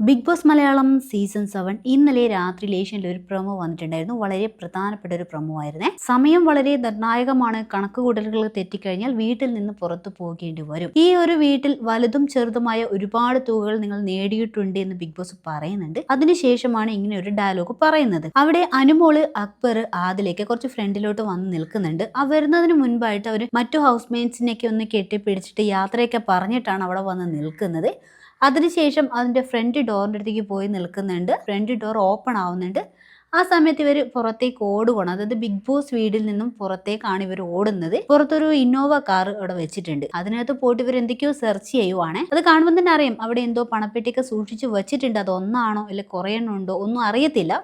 Big boss Malayalam season 7 ഇന്നലെ രാത്രി ലേഷ്യനിൽ ഒരു പ്രൊമോ വന്നിട്ടുണ്ടായിരുന്നു. വളരെ പ്രധാനപ്പെട്ട ഒരു പ്രൊമോ ആയിരുന്നേ. സമയം വളരെ നിർണായകമാണ്. കണക്കുകൂട്ടലുകൾ തെറ്റിക്കഴിഞ്ഞാൽ വീട്ടിൽ നിന്ന് പുറത്തു പോകേണ്ടി വരും. ഈ ഒരു വീട്ടിൽ വലുതും ചെറുതുമായ ഒരുപാട് തുകകൾ നിങ്ങൾ നേടിയിട്ടുണ്ട് എന്ന് ബിഗ് ബോസ് പറയുന്നുണ്ട്. അതിനുശേഷമാണ് ഇങ്ങനെ ഒരു ഡയലോഗ് പറയുന്നത്. അവിടെ അനുമോള്, അക്ബർ, ആദിലേക്ക് കുറച്ച് ഫ്രണ്ടിലോട്ട് വന്ന് നിൽക്കുന്നുണ്ട്. ആ വരുന്നതിന് മുൻപായിട്ട് അവർ മറ്റു ഹൗസ് മേറ്റ്സിനെയൊക്കെ ഒന്ന് കെട്ടിപ്പിടിച്ചിട്ട് യാത്രയൊക്കെ പറഞ്ഞിട്ടാണ് അവിടെ വന്ന് നിൽക്കുന്നത്. അതിനുശേഷം അതിൻ്റെ ഫ്രണ്ട് ഡോറിൻ്റെ അടുത്തേക്ക് പോയി നിൽക്കുന്നുണ്ട്. ഫ്രണ്ട് ഡോർ ഓപ്പൺ ആവുന്നുണ്ട്. ആ സമയത്ത് ഇവർ പുറത്തേക്ക് ഓടുകയാണ്. അതായത് ബിഗ് ബോസ് വീടിൽ നിന്നും പുറത്തേക്കാണ് ഇവർ ഓടുന്നത്. പുറത്തൊരു ഇന്നോവ കാർ അവിടെ വെച്ചിട്ടുണ്ട്. അതിനകത്ത് പോയിട്ട് ഇവർ എന്തൊക്കെയോ സെർച്ച് ചെയ്യുവാണ്. അത് കാണുമ്പോൾ തന്നെ അറിയാം അവിടെ എന്തോ പണപ്പെട്ടിയൊക്കെ സൂക്ഷിച്ച് വെച്ചിട്ടുണ്ട്. അത് ഒന്നാണോ അല്ലെ കുറേ എണ്ണം ഉണ്ടോ ഒന്നും അറിയത്തില്ല.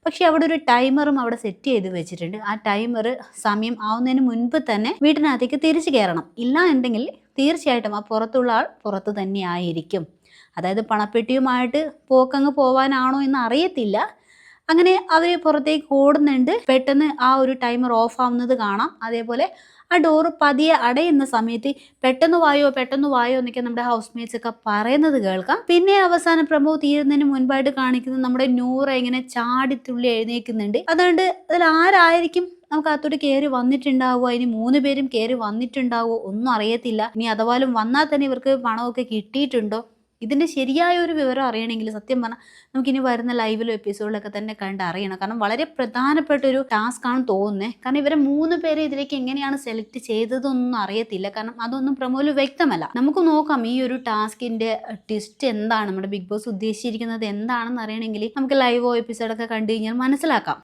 പക്ഷെ അവിടെ ഒരു ടൈമറും അവിടെ സെറ്റ് ചെയ്ത് വെച്ചിട്ടുണ്ട്. ആ ടൈമർ സമയം ആവുന്നതിന് മുൻപ് തന്നെ വീട്ടിനകത്തേക്ക് തിരിച്ചു കയറണം. ഇല്ല എന്നുണ്ടെങ്കിൽ തീർച്ചയായിട്ടും ആ പുറത്തുള്ള ആൾ പുറത്ത് തന്നെ ആയിരിക്കും. അതായത് പണപ്പെട്ടിയുമായിട്ട് പോക്കങ്ങ് പോവാനാണോ എന്ന് അറിയത്തില്ല. അങ്ങനെ അവർ പുറത്തേക്ക് ഓടുന്നുണ്ട്. പെട്ടെന്ന് ആ ഒരു ടൈമർ ഓഫ് ആവുന്നത് കാണാം. അതേപോലെ ആ ഡോറ് പതിയെ അടയുന്ന സമയത്ത് പെട്ടെന്ന് വായോ എന്നൊക്കെ നമ്മുടെ ഹൗസ് മേറ്റ്സ് ഒക്കെ പറയുന്നത് കേൾക്കാം. പിന്നെ അവസാന പ്രമോ തീരുന്നതിന് മുൻപായിട്ട് കാണിക്കുന്നത് നമ്മുടെ നൂറ ഇങ്ങനെ ചാടിത്തുള്ളി എഴുന്നേക്കുന്നുണ്ട്. അതുകൊണ്ട് അതിൽ ആരായിരിക്കും നമുക്ക് അകത്തോട്ട് കയറി വന്നിട്ടുണ്ടാവുക, ഇനി 3 പേരും കയറി വന്നിട്ടുണ്ടാവുമോ ഒന്നും അറിയത്തില്ല. ഇനി അഥവാലും വന്നാൽ തന്നെ ഇവർക്ക് പണമൊക്കെ കിട്ടിയിട്ടുണ്ടോ? ഇതിൻ്റെ ശരിയായ ഒരു വിവരം അറിയണമെങ്കിൽ സത്യം പറഞ്ഞാൽ നമുക്കിനി വരുന്ന ലൈവിലും എപ്പിസോഡിലൊക്കെ തന്നെ കണ്ട് അറിയണം. കാരണം വളരെ പ്രധാനപ്പെട്ട ഒരു ടാസ്ക് ആണ് തോന്നുന്നത്. കാരണം ഇവരെ 3 പേരെ ഇതിലേക്ക് എങ്ങനെയാണ് സെലക്ട് ചെയ്തതൊന്നും അറിയത്തില്ല. കാരണം അതൊന്നും പ്രമോയിൽ വ്യക്തമല്ല. നമുക്ക് നോക്കാം ഈ ഒരു ടാസ്കിൻ്റെ ട്വിസ്റ്റ് എന്താണ്, നമ്മുടെ ബിഗ് ബോസ് ഉദ്ദേശിച്ചിരിക്കുന്നത് എന്താണെന്ന് അറിയണമെങ്കിൽ നമുക്ക് ലൈവോ എപ്പിസോഡൊക്കെ കണ്ടു കഴിഞ്ഞാൽ മനസ്സിലാക്കാം.